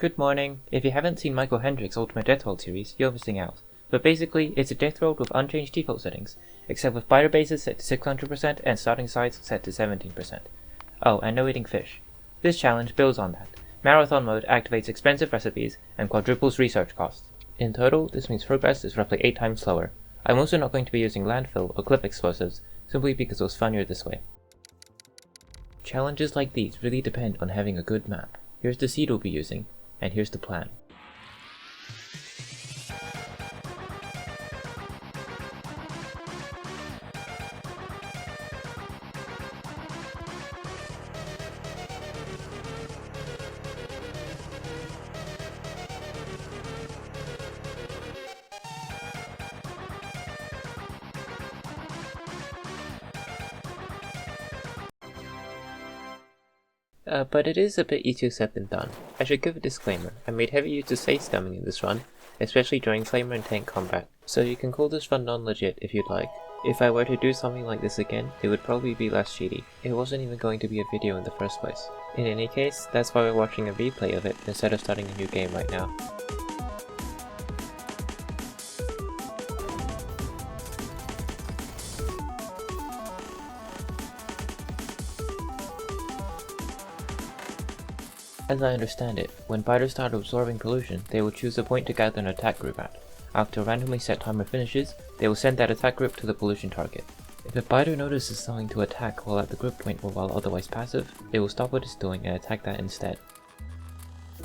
Good morning. If you haven't seen Michael Hendricks' Ultimate Death World series, you're missing out. But basically, it's a death world with unchanged default settings, except with biter bases set to 600% and starting size set to 17%. Oh, and no eating fish. This challenge builds on that. Marathon mode activates expensive recipes and quadruples research costs. In total, this means progress is roughly 8 times slower. I'm also not going to be using landfill or clip explosives, simply because it was funnier this way. Challenges like these really depend on having a good map. Here's the seed we'll be using, and here's the plan. But it is a bit easier said than done. I should give a disclaimer. I made heavy use of safe scamming in this run, especially during flamer and tank combat, so you can call this run non-legit if you'd like. If I were to do something like this again, it would probably be less cheaty. It wasn't even going to be a video in the first place. In any case, that's why we're watching a replay of it instead of starting a new game right now. As I understand it, when biters start absorbing pollution, they will choose a point to gather an attack group at. After a randomly set timer finishes, they will send that attack group to the pollution target. If a biter notices something to attack while at the group point or while otherwise passive, it will stop what it's doing and attack that instead.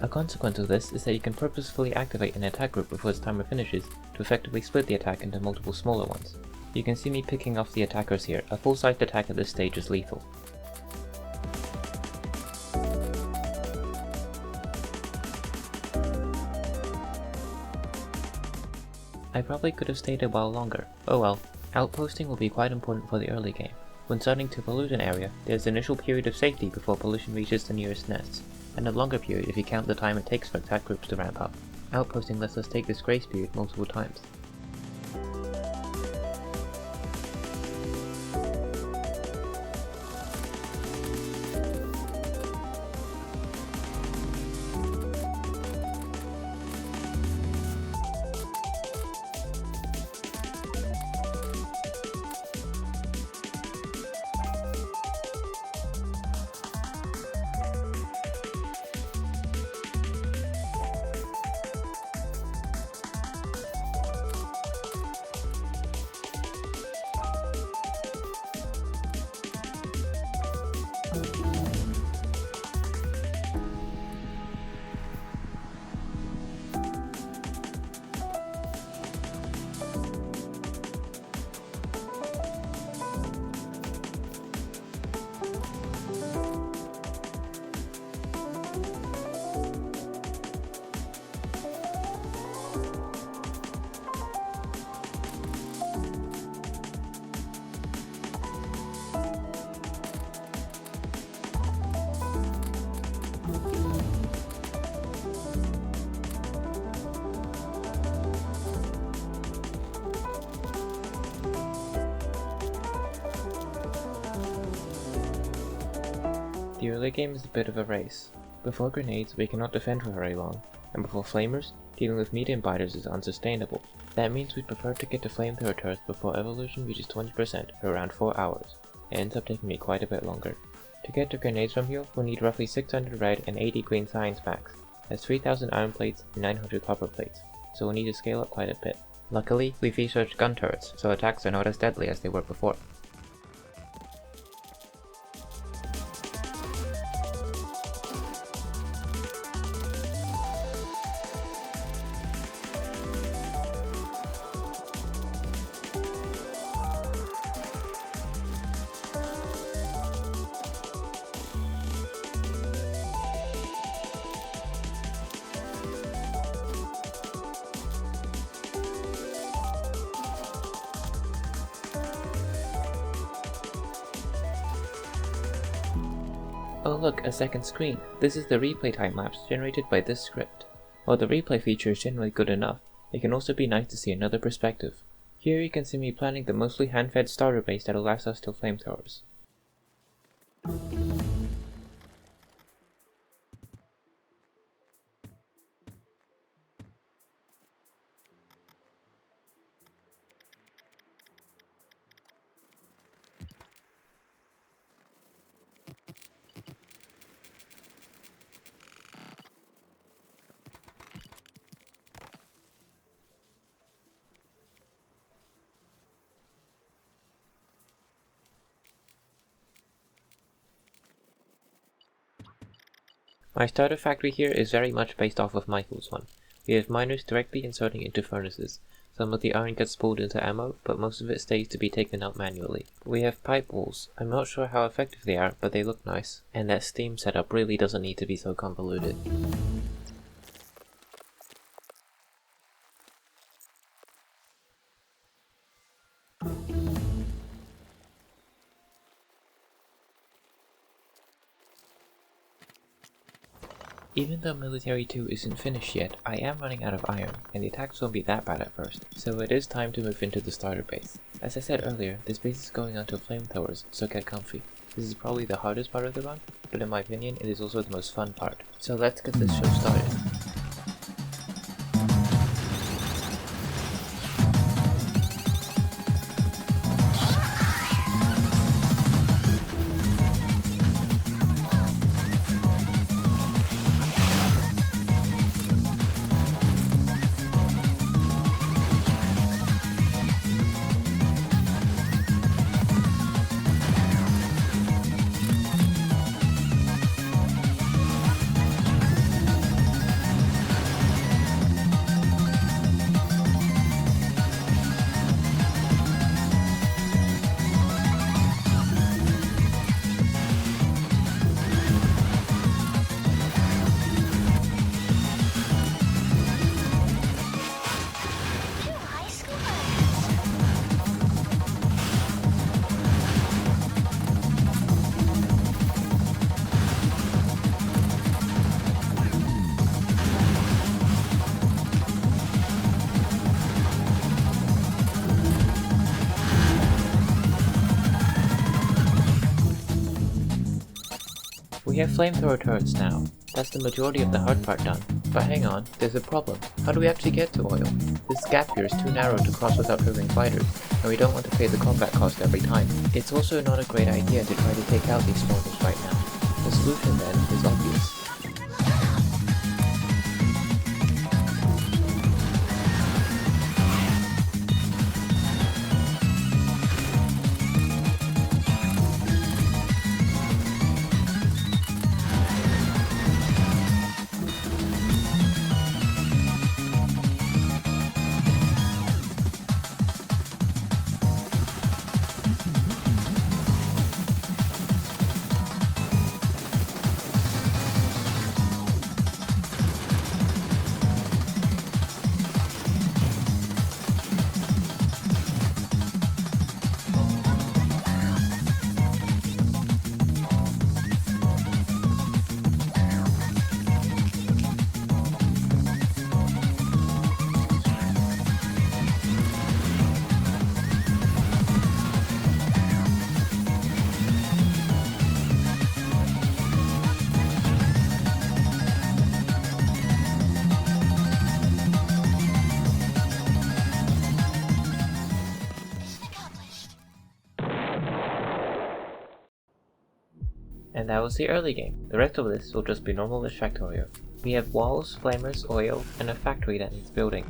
A consequence of this is that you can purposefully activate an attack group before its timer finishes to effectively split the attack into multiple smaller ones. You can see me picking off the attackers here. A full-sized attack at this stage is lethal. I probably could have stayed a while longer. Oh well. Outposting will be quite important for the early game. When starting to pollute an area, there's an initial period of safety before pollution reaches the nearest nests, and a longer period if you count the time it takes for attack groups to ramp up. Outposting lets us take this grace period multiple times. The early game is a bit of a race. Before grenades, we cannot defend for very long, and before flamers, dealing with medium biters is unsustainable. That means we'd prefer to get to flamethrower turrets before evolution reaches 20% for around 4 hours. It ends up taking me quite a bit longer. To get to grenades from here, we'll need roughly 600 red and 80 green science packs. That's 3000 iron plates and 900 copper plates, so we'll need to scale up quite a bit. Luckily, we've researched gun turrets, so attacks are not as deadly as they were before. Oh look, a second screen. This is the replay time-lapse generated by this script. While the replay feature is generally good enough, it can also be nice to see another perspective. Here you can see me planning the mostly hand-fed starter base that'll last us till flamethrowers. My starter factory here is very much based off of Michael's one. We have miners directly inserting into furnaces. Some of the iron gets pulled into ammo, but most of it stays to be taken out manually. We have pipe walls. I'm not sure how effective they are, but they look nice. And that steam setup really doesn't need to be so convoluted. Even though Military 2 isn't finished yet, I am running out of iron, and the attacks won't be that bad at first, so it is time to move into the starter base. As I said earlier, this base is going onto flamethrowers, so get comfy. This is probably the hardest part of the run, but in my opinion it is also the most fun part. So let's get this show started. We have flamethrower turrets now. That's the majority of the hard part done. But hang on, there's a problem. How do we actually get to oil? This gap here is too narrow to cross without triggering fighters, and we don't want to pay the combat cost every time. It's also not a great idea to try to take out these spawners right now. The solution then is obvious. And that was the early game. The rest of this will just be normal-ish Factorio. We have walls, flamers, oil, and a factory that needs building.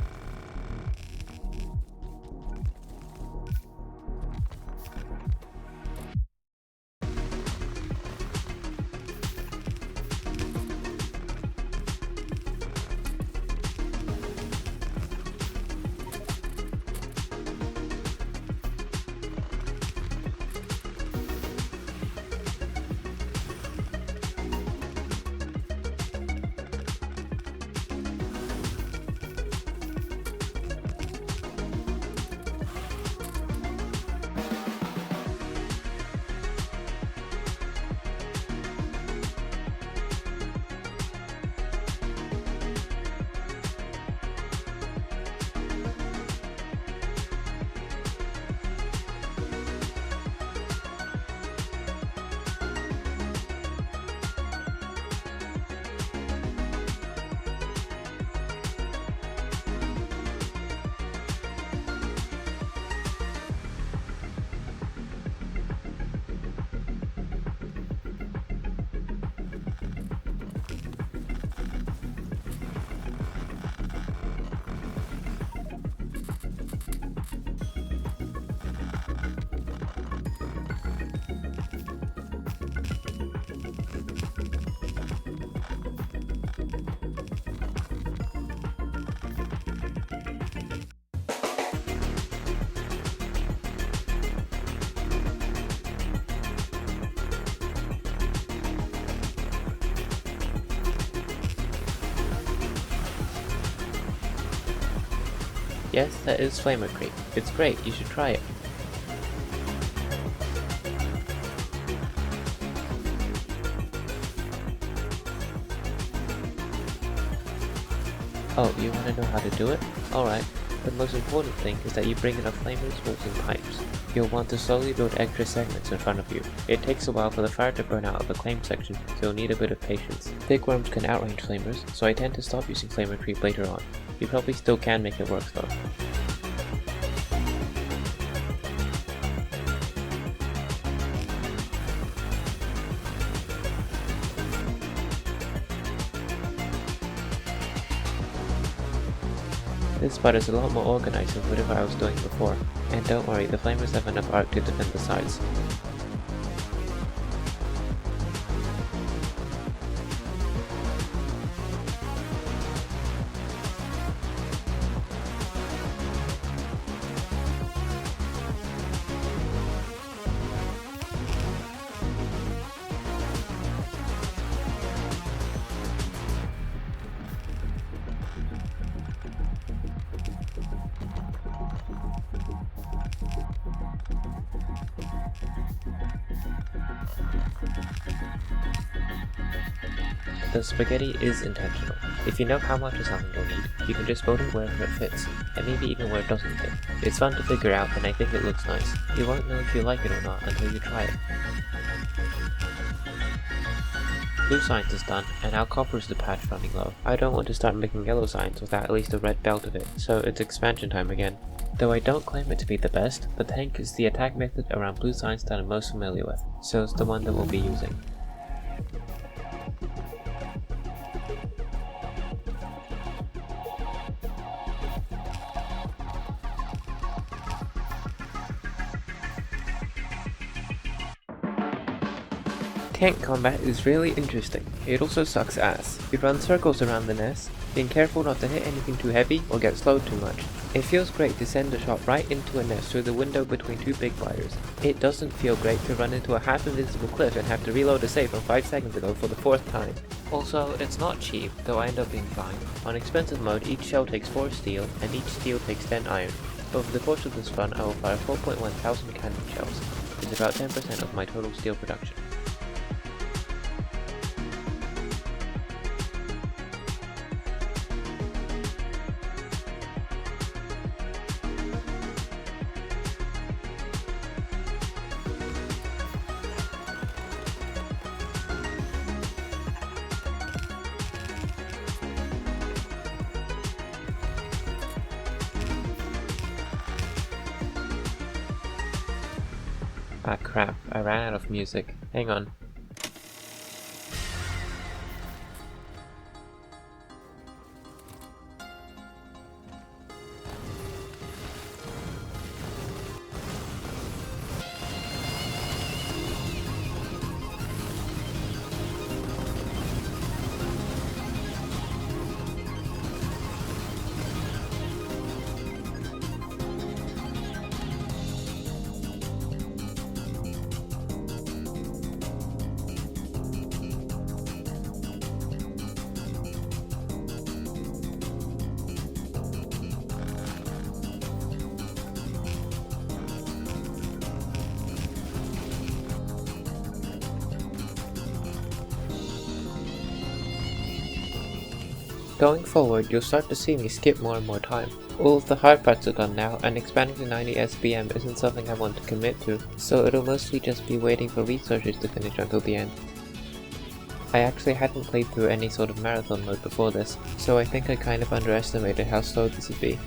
Yes, that is Flamercrete. It's great, you should try it. Oh, you want to know how to do it? Alright. The most important thing is that you bring enough flamers, bolts, and pipes. You'll want to slowly build extra segments in front of you. It takes a while for the fire to burn out of the claim section, so you'll need a bit of patience. Big worms can outrange flamers, so I tend to stop using flamer creep later on. You probably still can make it work though. This spot is a lot more organized than whatever I was doing before, and don't worry, the flamers have enough arc to defend the sides. The spaghetti is intentional. If you know how much of something you'll need, you can just build it wherever it fits, and maybe even where it doesn't fit. It's fun to figure out, and I think it looks nice. You won't know if you like it or not until you try it. Blue science is done, and now copper is the patch running low. I don't want to start making yellow science without at least a red belt of it, so it's expansion time again. Though I don't claim it to be the best, the tank is the attack method around blue science that I'm most familiar with, so it's the one that we'll be using. Tank combat is really interesting. It also sucks ass. You run circles around the nest, being careful not to hit anything too heavy or get slowed too much. It feels great to send a shot right into a nest through the window between two big fires. It doesn't feel great to run into a half invisible cliff and have to reload a save from 5 seconds ago for the 4th time. Also, it's not cheap, though I end up being fine. On expensive mode, each shell takes 4 steel, and each steel takes 10 iron. Over the course of this run, I will fire 4.1 thousand cannon shells. It's about 10% of my total steel production. Ah crap, I ran out of music. Hang on. Going forward, you'll start to see me skip more and more time. All of the hard parts are done now, and expanding to 90 SBM isn't something I want to commit to, so it'll mostly just be waiting for researchers to finish until the end. I actually hadn't played through any sort of marathon mode before this, so I think I kind of underestimated how slow this would be.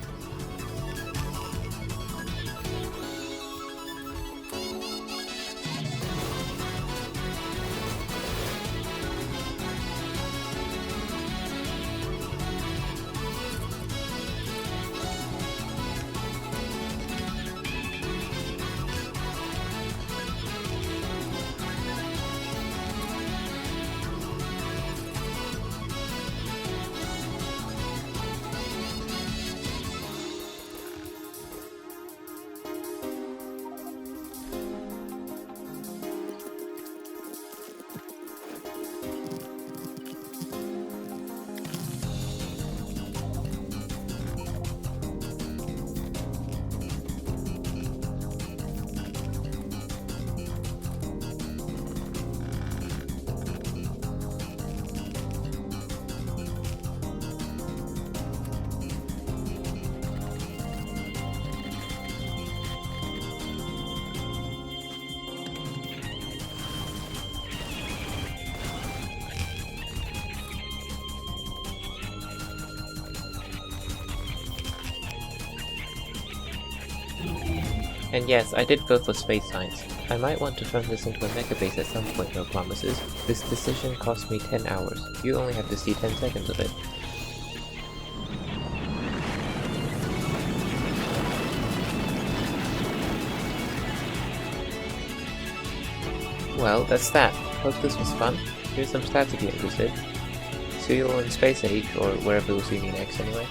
And yes, I did go for space science. I might want to turn this into a mecha base at some point, no promises. This decision cost me 10 hours. You only have to see 10 seconds of it. Well, that's that. Hope this was fun. Here's some stats if you're interested. See you all in Space Age, or wherever you'll see me next anyway.